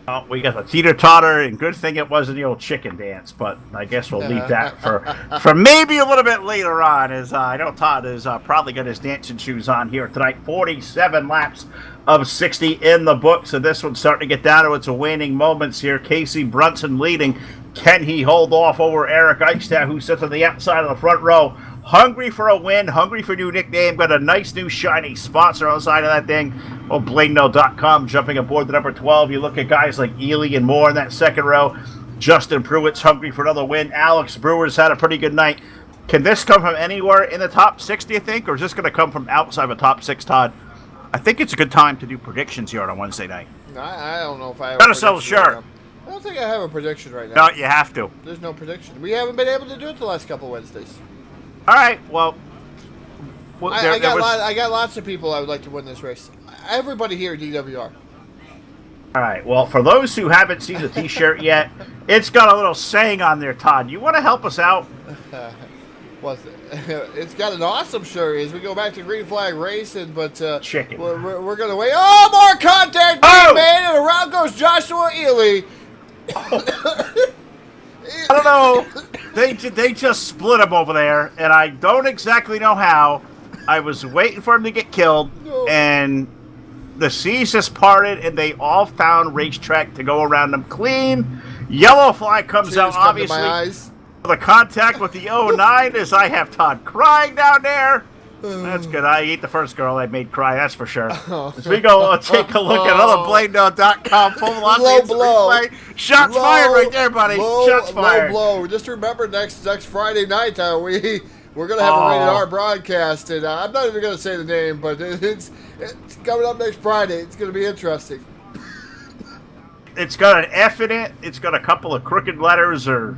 Oh, we got the teeter-totter, and good thing it wasn't the old chicken dance, but I guess we'll leave that for maybe a little bit later on, as I know Todd has probably got his dancing shoes on here tonight. 47 laps of 60 in the books, so this one's starting to get down to its waning moments here. Casey Brunson leading. Can he hold off over Eric Eichstadt, who sits on the outside of the front row? Hungry for a win, hungry for a new nickname, got a nice new shiny sponsor on the side of that thing. Oh, BladeNote.com jumping aboard the number 12. You look at guys like Ely and Moore in that second row. Justin Pruitt's hungry for another win. Alex Brewer's had a pretty good night. Can this come from anywhere in the top 6, do you think? Or is this going to come from outside of the top 6, Todd? I think it's a good time to do predictions here on a Wednesday night. I don't know if I have Gotta sell a shirt. Right, I don't think I have a prediction right now. No, you have to. There's no prediction. We haven't been able to do it the last couple Wednesdays. All right, well, I got lots of people I would like to win this race. Everybody here at DWR. All right, well, for those who haven't seen the T-shirt yet, it's got a little saying on there, Todd. You want to help us out? It's got an awesome shirt as we go back to Green Flag Racing, but Chicken. We're going to wait. Oh, more contact being made, and around goes Joshua Ely. I don't know. They just split him over there, and I don't exactly know how. I was waiting for him to get killed, and the seas just parted, and they all found racetrack to go around them clean. Yellow flag comes out, obviously. The contact with the 09 as I have Todd crying down there. That's good. I ate the first girl I made cry, that's for sure. As we go take a look at another BladeNote.com full velocity replay. Shots fired right there, buddy. Shots fired. Low. Just remember next Friday night, we're going to have a rated R broadcast, and I'm not even going to say the name, but it's coming up next Friday. It's going to be interesting. It's got an F in it. It's got a couple of crooked letters or,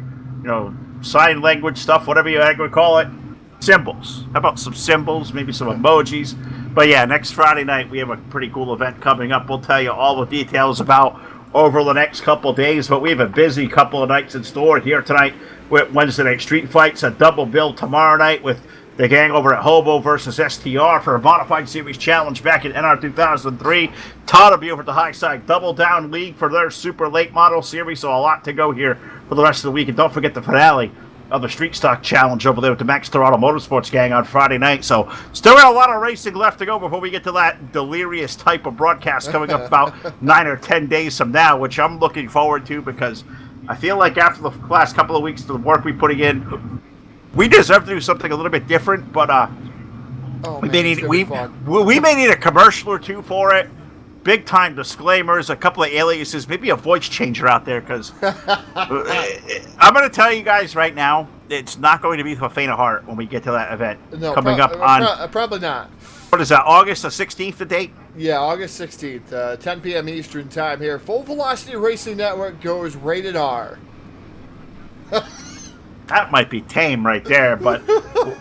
sign language stuff, whatever you would call it. Symbols. How about some symbols, maybe some emojis? But yeah, next Friday night we have a pretty cool event coming up. We'll tell you all the details about over the next couple of days, but we have a busy couple of nights in store here tonight with Wednesday Night Street Fights, a double bill tomorrow night with the gang over at Hobo versus STR for a Modified Series Challenge back in NR 2003. Todd will be over at the High Side Double Down League for their Super Late Model Series, so a lot to go here for the rest of the week. And don't forget the finale of the Street Stock Challenge over there with the Max Toronto Motorsports gang on Friday night. So still got a lot of racing left to go before we get to that delirious type of broadcast coming up about 9 or 10 days from now, which I'm looking forward to because I feel like after the last couple of weeks of the work we're putting in, we deserve to do something a little bit different, but we may need a commercial or two for it. Big time disclaimers, a couple of aliases, maybe a voice changer out there, because I'm going to tell you guys right now, it's not going to be for faint of heart when we get to that event coming up on. Probably not. What is that? August the 16th, the date? Yeah, August 16th, 10 p.m. Eastern time here. Full Velocity Racing Network goes rated R. That might be tame right there, but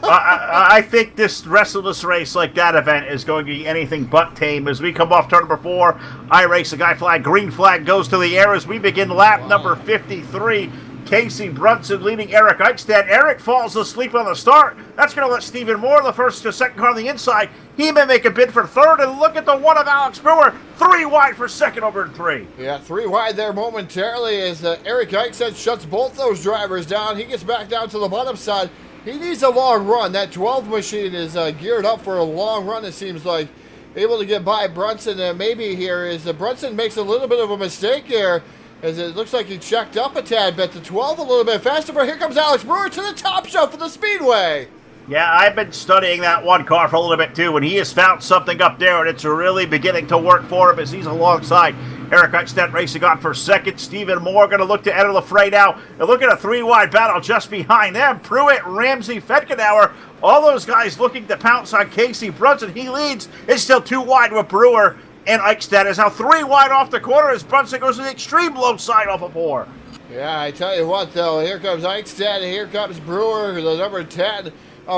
I think this rest of this race, like that event, is going to be anything but tame. As we come off turn number 4, I race the guy flag, green flag goes to the air as we begin lap number 53. Casey Brunson leading Eric Eichstadt. Eric falls asleep on the start. That's going to let Stephen Moore, the first to second car on the inside. He may make a bid for third, and look at the one of Alex Brewer. 3 wide for second over 3. Yeah, 3 wide there momentarily as Eric Eichstadt shuts both those drivers down. He gets back down to the bottom side. He needs a long run. That 12 machine is geared up for a long run, it seems like. Able to get by Brunson, and maybe here is Brunson makes a little bit of a mistake here, as it looks like he checked up a tad bit. The 12 a little bit faster, but here comes Alex Brewer to the top shelf for the Speedway. Yeah, I've been studying that one car for a little bit too, and he has found something up there, and it's really beginning to work for him as he's alongside Eric Eichstadt racing on for second. Stephen Moore going to look to enter the fray now. And look at a 3-wide battle just behind them. Pruitt, Ramsey, Fetkenauer, all those guys looking to pounce on Casey Brunson. He leads. It's still 2 wide with Brewer, and Eichstadt is now 3 wide off the corner as Brunson goes to the extreme low side off of 4. Yeah, I tell you what, though, here comes Eichstadt, and here comes Brewer, the number 10.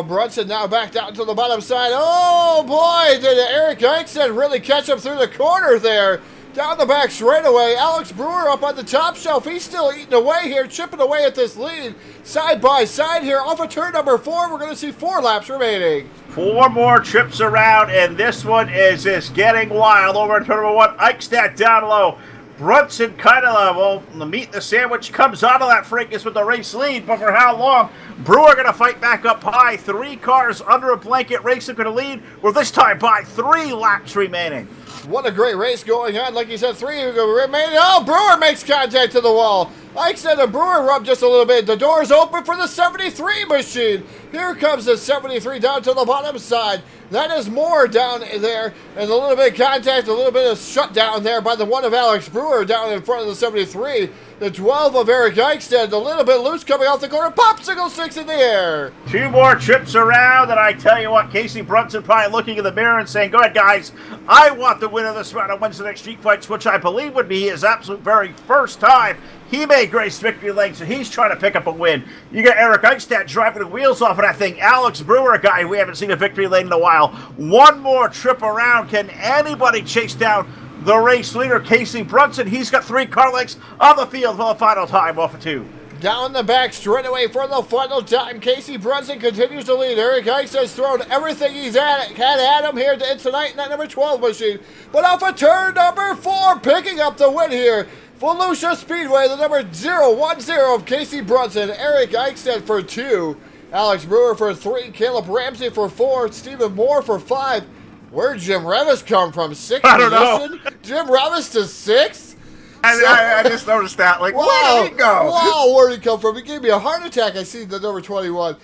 Brunson now back down to the bottom side. Oh, boy, did Eric Eichstadt really catch him through the corner there. Down the back straightaway. Alex Brewer up on the top shelf. He's still eating away here, chipping away at this lead. Side by side here. Off of turn number 4, we're going to see 4 laps remaining. 4 more trips around, and this one is just getting wild. Over in turn number 1, Eichstadt down low. Brunson kind of level. The meat in the sandwich comes out of that Fracas with the race lead, but for how long? Brewer going to fight back up high. 3 cars under a blanket racing going to lead. Well, this time by 3 laps remaining. What a great race going on. Like you said, 3 remaining. Oh, Brewer makes contact to the wall. Eichstadt and Brewer rub just a little bit. The door's open for the 73 machine. Here comes the 73 down to the bottom side. That is Moore down there. And a little bit of contact, a little bit of shutdown there by the one of Alex Brewer down in front of the 73. The 12 of Eric Eichstadt, a little bit loose coming off the corner. Popsicle sticks in the air. 2 more trips around, and I tell you what, Casey Brunson probably looking in the mirror and saying, go ahead, guys. I want the win of this round on Wednesday night street fights, which I believe would be his absolute very first time. He may grace victory lane, so he's trying to pick up a win. You got Eric Eichstadt driving the wheels off of that thing. Alex Brewer, a guy we haven't seen a victory lane in a while. 1 more trip around. Can anybody chase down the race leader, Casey Brunson? He's got 3 car lengths on the field for the final time off of 2. Down the back straightaway for the final time. Casey Brunson continues to lead. Eric Eichstadt's thrown everything he's had at him here tonight in that number 12 machine. But off of turn number 4, picking up the win here. Volusia Speedway, the number 010 of Casey Brunson. Eric Eichstadt for 2. Alex Brewer for 3. Caleb Ramsey for 4. Stephen Moore for 5. Where'd Jim Revis come from? 6th I don't know. Jim Revis to 6th? I just noticed that. Like, wow, where did he go? Wow, where did he come from? He gave me a heart attack. I see the number 21.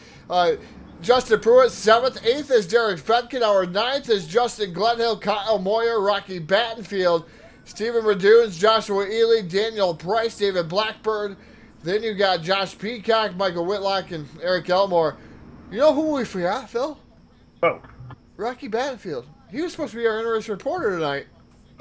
Justin Pruitt, 7th. 8th is Derek Fetkenauer. 9th is Justin Glenhill, Kyle Moyer, Rocky Battenfield, Stephen Raduns, Joshua Ely, Daniel Price, David Blackburn. Then you got Josh Peacock, Michael Whitlock, and Eric Elmore. You know who we forgot, Phil? Oh. Rocky Battenfield. He was supposed to be our interesting reporter tonight.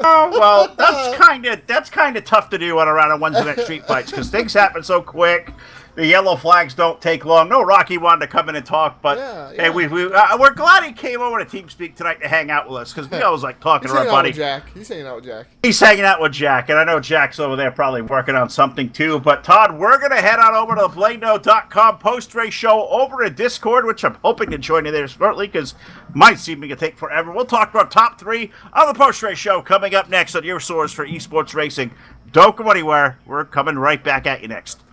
Oh, well, that's kind of tough to do on around on Wednesday night street fights because things happen so quick. The yellow flags don't take long. No, Rocky wanted to come in and talk, but hey, we're glad he came over to TeamSpeak tonight to hang out with us because we always like talking to our buddy. He's hanging out with Jack. He's hanging out with Jack, and I know Jack's over there probably working on something too. But Todd, we're going to head on over to the BladeNo.com post-race show over at Discord, which I'm hoping to join you there shortly because might seem to take forever. We'll talk about top 3 on the post-race show coming up next on your source for esports racing. Don't go anywhere. We're coming right back at you next.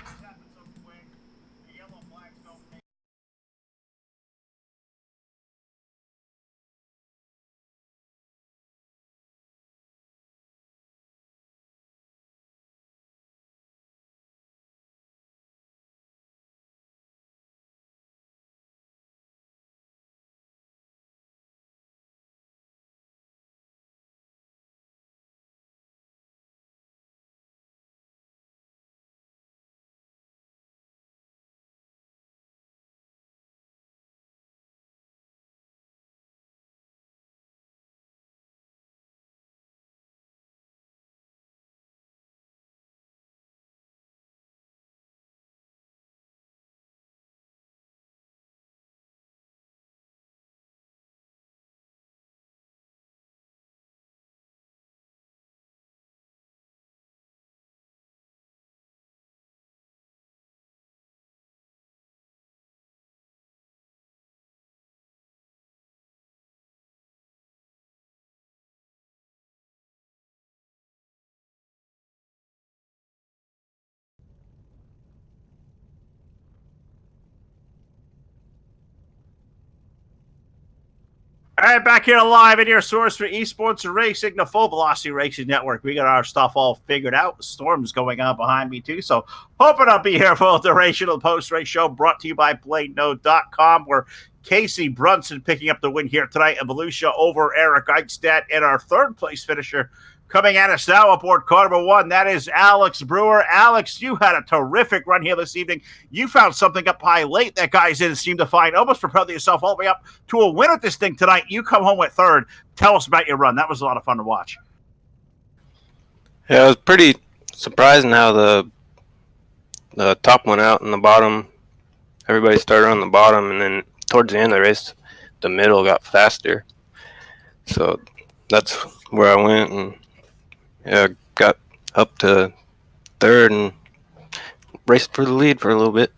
right, back here live in your source for esports and racing, the Full Velocity Racing Network. We got our stuff all figured out. Storm's going on behind me, too. So, hoping I'll be here for the duration of the post-race show brought to you by BladeNode.com, where Casey Brunson picking up the win here tonight in Volusia over Eric Eichstadt, and our third-place finisher coming at us now aboard car number 1. That is Alex Brewer. Alex, you had a terrific run here this evening. You found something up high late that guys didn't seem to find. Almost propelled yourself all the way up to a win at this thing tonight. You come home with third. Tell us about your run. That was a lot of fun to watch. Yeah, it was pretty surprising how the top went out and the bottom. Everybody started on the bottom, and then towards the end of the race, the middle got faster. So that's where I went, and yeah, got up to third and raced for the lead for a little bit.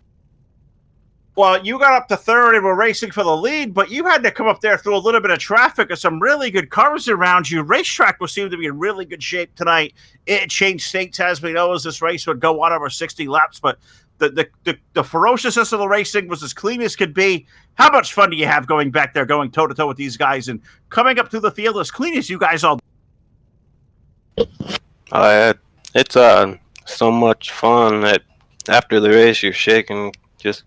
Well, you got up to third and were racing for the lead, but you had to come up there through a little bit of traffic and some really good cars around you. Racetrack was seemed to be in really good shape tonight. It changed states, as we know, as this race would go on over 60 laps, but the ferociousness of the racing was as clean as could be. How much fun do you have going back there, going toe-to-toe with these guys and coming up through the field as clean as you guys all do? It's so much fun that after the race you're shaking just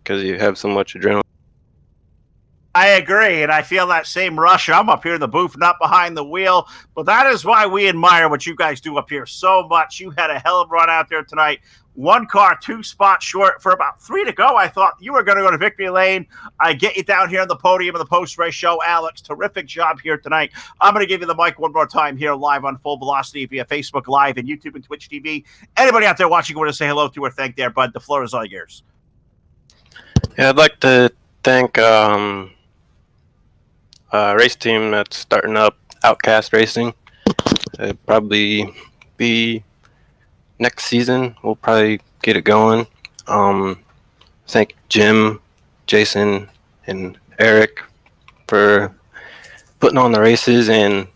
because you have so much adrenaline. I agree, and I feel that same rush. I'm up here in the booth, not behind the wheel, but that is why we admire what you guys do up here so much. You had a hell of a run out there tonight. One car, 2 spots short for about 3 to go. I thought you were going to go to victory lane. I get you down here on the podium of the post-race show. Alex, terrific job here tonight. I'm going to give you the mic one more time here live on Full Velocity via Facebook Live and YouTube and Twitch TV. Anybody out there watching, want to say hello to or thank there, bud? The floor is all yours. Yeah, I'd like to thank race team that's starting up, Outcast Racing. It'll probably be next season. We'll probably get it going. Thank Jim, Jason, and Eric for putting on the races, and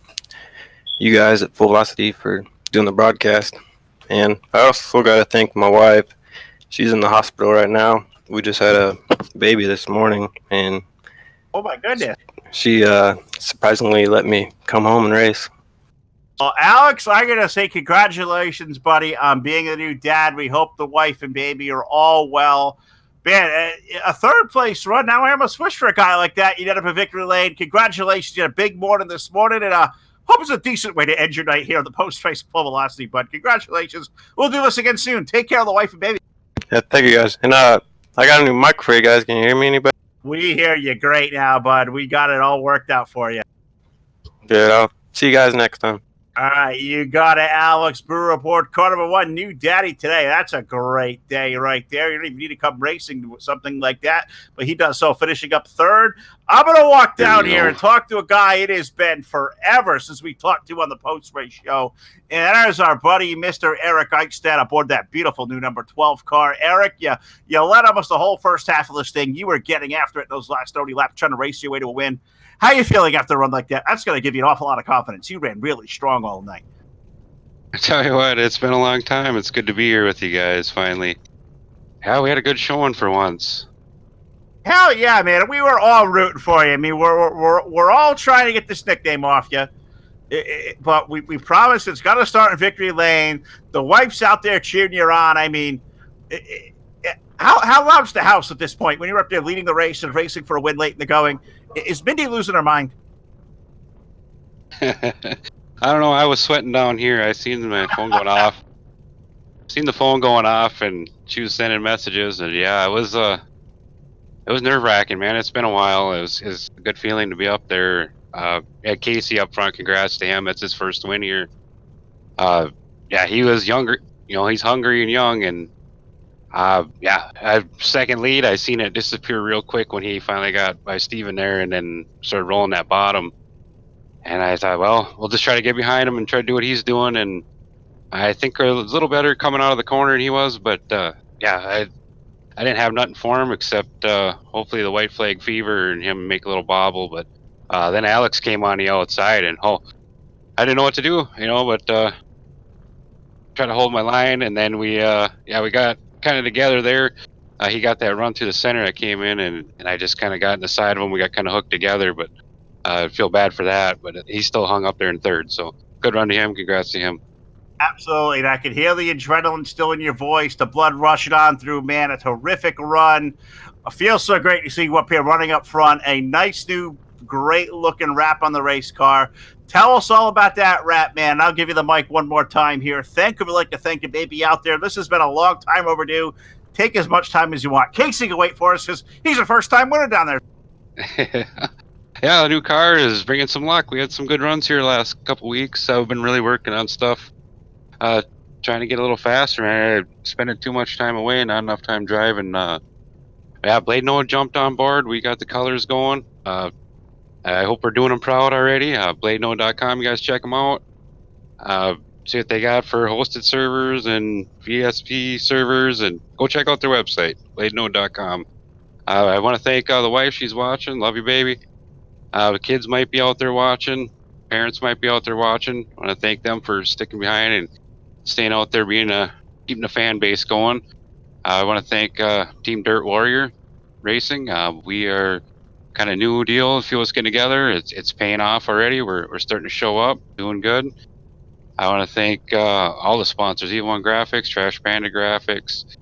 you guys at Full Velocity for doing the broadcast. And I also got to thank my wife. She's in the hospital right now. We just had a baby this morning, and oh my goodness. She surprisingly let me come home and race. Well, Alex, I got to say congratulations, buddy, on being a new dad. We hope the wife and baby are all well. Man, a third-place run. Now I almost wish for a guy like that. You ended up in victory lane. Congratulations. You had a big morning this morning, and hope it's a decent way to end your night here on the post-race Full Velocity, bud. Congratulations. We'll do this again soon. Take care of the wife and baby. Yeah, thank you, guys. And I got a new mic for you guys. Can you hear me, anybody? We hear you great now, bud. We got it all worked out for you. Good. I'll see you guys next time. All right, you got it, Alex Brewer aboard car number 1, new daddy today. That's a great day right there. You don't even need to come racing with something like that, but he does so, finishing up third. I'm going to walk down here and talk to a guy. It has been forever since we talked to on the post-race show, and there's our buddy, Mr. Eric Eichstadt, aboard that beautiful new number 12 car. Eric, you led almost the whole first half of this thing. You were getting after it in those last 30 laps, trying to race your way to a win. How are you feeling after a run like that? That's going to give you an awful lot of confidence. You ran really strong all night. I tell you what, it's been a long time. It's good to be here with you guys, finally. Yeah, we had a good showing for once. Hell yeah, man. We were all rooting for you. I mean, we're all trying to get this nickname off you. But we promise it's got to start in victory lane. The wife's out there cheering you on. I mean, how loud's the house at this point when you're up there leading the race and racing for a win late in the going? Is Mindy losing her mind? I don't know. I was sweating down here. I seen my phone going off. Seen the phone going off, and she was sending messages. And yeah, it was nerve-wracking, man. It's been a while. It was a good feeling to be up there. Had Casey up front. Congrats to him. It's his first win here. Yeah, he was younger. You know, he's hungry and young, and second lead. I seen it disappear real quick when he finally got by Steven there, and then started rolling that bottom. And I thought, well, we'll just try to get behind him and try to do what he's doing. And I think we're a little better coming out of the corner than he was, but I didn't have nothing for him except hopefully the white flag fever and him make a little bobble. But then Alex came on the outside, and I didn't know what to do, but try to hold my line, and then we got kind of together there. He got that run through the center that came in, and I just kind of got in the side of him. We got kind of hooked together, but I feel bad for that, but he's still hung up there in third. So good run to him. Congrats to him. Absolutely. And I could hear the adrenaline still in your voice, the blood rushing on through, man. A terrific run. It feels so great to see you up here running up front. A nice new, great looking wrap on the race car. Tell us all about that wrap, man. I'll give you the mic one more time here. We'd like to thank you, baby, out there. This has been a long time overdue. Take as much time as you want. Casey can wait for us because he's a first-time winner down there. Yeah, the new car is bringing some luck. We had some good runs here last couple weeks. I've been really working on stuff, trying to get a little faster. Man, I spending too much time away, not enough time driving. Yeah, Blade Noah jumped on board. We got the colors going. I hope we're doing them proud already. BladeNoah.com, you guys check them out. See what they got for hosted servers and VSP servers, and go check out their website, BladeNoah.com. I want to thank the wife. She's watching. Love you, baby. The kids might be out there watching. Parents might be out there watching. I want to thank them for sticking behind and staying out there, keeping the fan base going. I want to thank Team Dirt Warrior Racing. We are kind of new deal. A few of us getting together. It's paying off already. We're starting to show up, doing good. I want to thank all the sponsors: E1 Graphics, Trash Panda Graphics,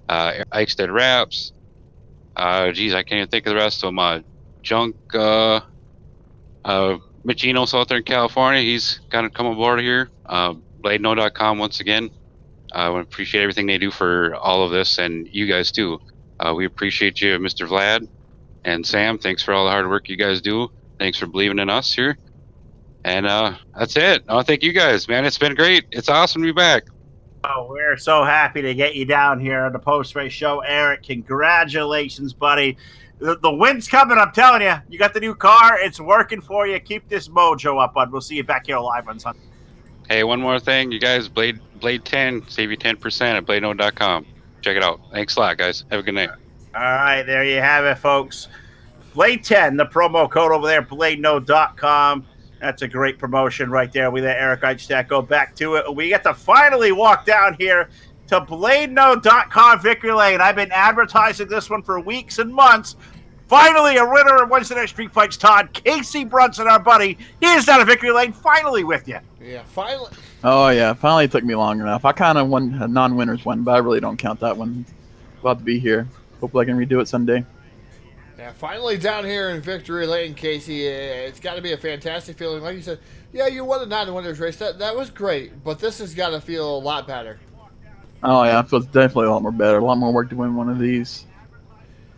Eichstead Wraps. Geez, I can't even think of the rest of them. Junk. Machino's out there in California. He's kind of come aboard here. BladeNoah.com once again. I want to appreciate everything they do for all of this, and you guys too. We appreciate you, Mr. Vlad and Sam. Thanks for all the hard work you guys do. Thanks for believing in us here. And that's it. I want to thank you guys, man. It's been great. It's awesome to be back. Oh, we're so happy to get you down here on the post-race show, Eric. Congratulations, buddy. The win's coming, I'm telling you. You got the new car. It's working for you. Keep this mojo up, bud. We'll see you back here live on Sunday. Hey, one more thing. You guys, Blade 10, save you 10% at BladeNoah.com. Check it out. Thanks a lot, guys. Have a good night. All right, there you have it, folks. Blade 10, the promo code over there, BladeNoah.com. That's a great promotion right there. We let Eric Eichstadt go back to it. We get to finally walk down here to BladeNoah.com Victory Lane. I've been advertising this one for weeks and months. Finally, a winner of Wednesday Night Street Fights, Todd. Casey Brunson, our buddy. He is down at Victory Lane, finally with you. Yeah, finally. Oh, yeah. Finally it took me long enough. I kind of won a non-winners one, but I really don't count that one. Glad to be here. Hopefully I can redo it someday. Yeah, finally down here in Victory Lane, Casey. It's got to be a fantastic feeling. Like you said, yeah, you won a non-winners race. That was great, but this has got to feel a lot better. Oh, yeah. It feels definitely a lot more better. A lot more work to win one of these.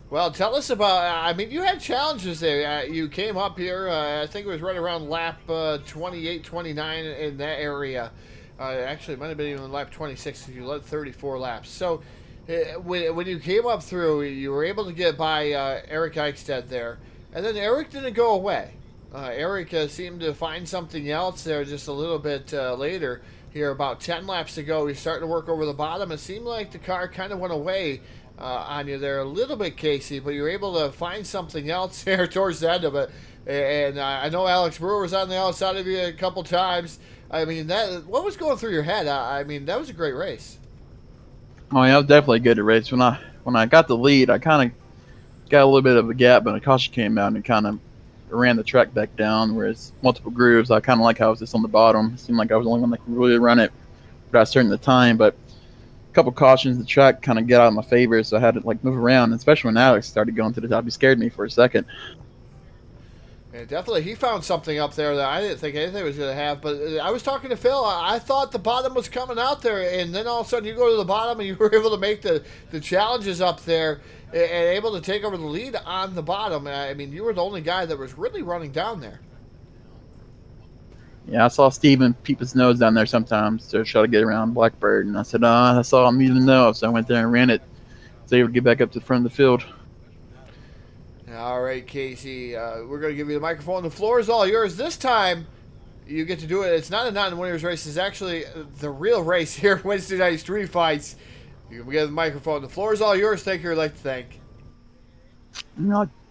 Well, tell us about, I mean, you had challenges there. You came up here, I think it was right around lap 28, 29 in that area. Actually, it might have been even lap 26 because you led 34 laps. So when you came up through, you were able to get by Eric Eichstead there. And then Eric didn't go away. Eric seemed to find something else there just a little bit later. Here, about 10 laps ago, he's starting to work over the bottom. It seemed like the car kind of went away on you there a little bit, Casey, but you were able to find something else there towards the end of it. And I know Alex Brewer was on the outside of you a couple times. I mean, what was going through your head? I mean, that was a great race. Oh, yeah, I was definitely good at race. When I got the lead, I kind of got a little bit of a gap, but a caution came out and kind of ran the track back down, whereas multiple grooves, I kind of like how I was just on the bottom. It seemed like I was the only one that could really run it without starting the time, but a couple cautions, the track kind of got out of my favor, so I had to like move around, especially when Alex started going to the top. He scared me for a second. Yeah, definitely, he found something up there that I didn't think anything was going to have. But I was talking to Phil. I thought the bottom was coming out there, and then all of a sudden you go to the bottom and you were able to make the challenges up there and able to take over the lead on the bottom. I mean, you were the only guy that was really running down there. Yeah, I saw Steven peep his nose down there sometimes to try to get around Blackbird, and I said, that's all I'm needing to know. So I went there and ran it, so able to get back up to the front of the field. All right, Casey, we're going to give you the microphone. The floor is all yours. This time, you get to do it. It's not a non-winners race. It's actually the real race here, Wednesday Night Street Fights. You get the microphone. The floor is all yours. Thank you. I'd like to thank.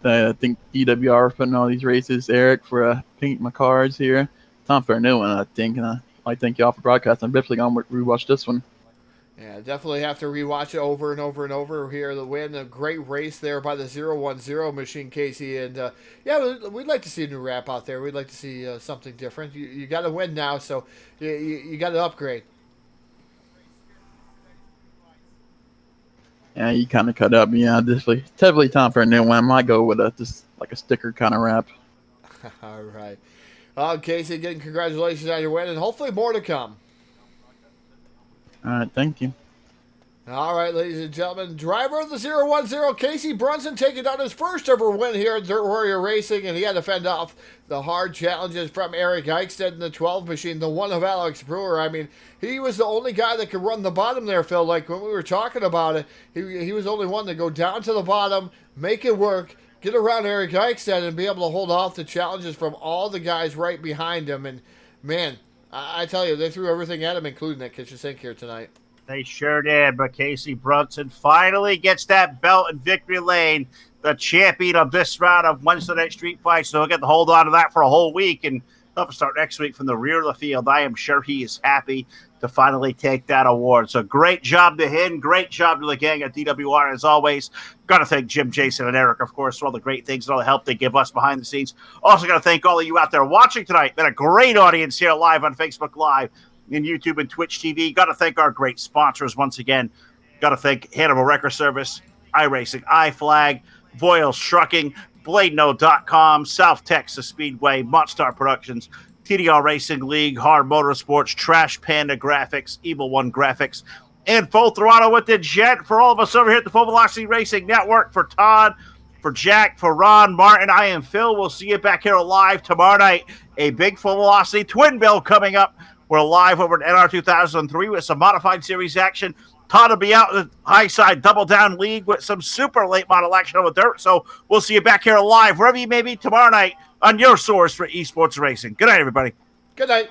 I think DWR for putting all these races. Eric for painting my cards here. Time for a new one, I think. And I thank you all for broadcasting. I'm definitely going to rewatch this one. Yeah, definitely have to rewatch it over and over and over here. The win, a great race there by the 010 machine, Casey. And yeah, we'd like to see a new wrap out there. We'd like to see something different. You got to win now, so you got to upgrade. Yeah, you kind of cut up. Yeah, definitely time for a new one. I might go with just like a sticker kind of wrap. All right. Casey, again, congratulations on your win, and hopefully more to come. All right, thank you. All right, ladies and gentlemen, driver of the 010, Casey Brunson, taking down his first ever win here at Dirt Warrior Racing, and he had to fend off the hard challenges from Eric Eichstead in the 12 machine, the one of Alex Brewer. I mean, he was the only guy that could run the bottom there, Phil. Like when we were talking about it, he was the only one to go down to the bottom, make it work, get around Eric Eichstead, and be able to hold off the challenges from all the guys right behind him. And man, I tell you, they threw everything at him, including that kitchen sink here tonight. They sure did, but Casey Brunson finally gets that belt in victory lane, the champion of this round of Wednesday Night Street Fights. So he'll get to hold on to that for a whole week, and he'll have to start next week from the rear of the field. I am sure he is happy to finally take that award. So great job to him, great job to the gang at DWR as always. Got to thank Jim, Jason, and Eric, of course, for all the great things and all the help they give us behind the scenes. Also got to thank all of you out there watching tonight. Been a great audience here live on Facebook Live, in YouTube and Twitch TV. Got to thank our great sponsors once again. Got to thank Hannibal Record Service, iRacing, iFlag, Voiles Trucking, BladeNode.com, South Texas Speedway, Monster Productions, TDR Racing League, Hard Motorsports, Trash Panda Graphics, Evil One Graphics, and Full Throttle with the Jet. For all of us over here at the Full Velocity Racing Network, for Todd, for Jack, for Ron, Martin, I am Phil. We'll see you back here live tomorrow night. A big Full Velocity twin bill coming up. We're live over at NR 2003 with some modified series action. Todd will be out in the high side double down league with some super late model action on the dirt. So we'll see you back here live, wherever you may be tomorrow night on your source for esports racing. Good night, everybody. Good night.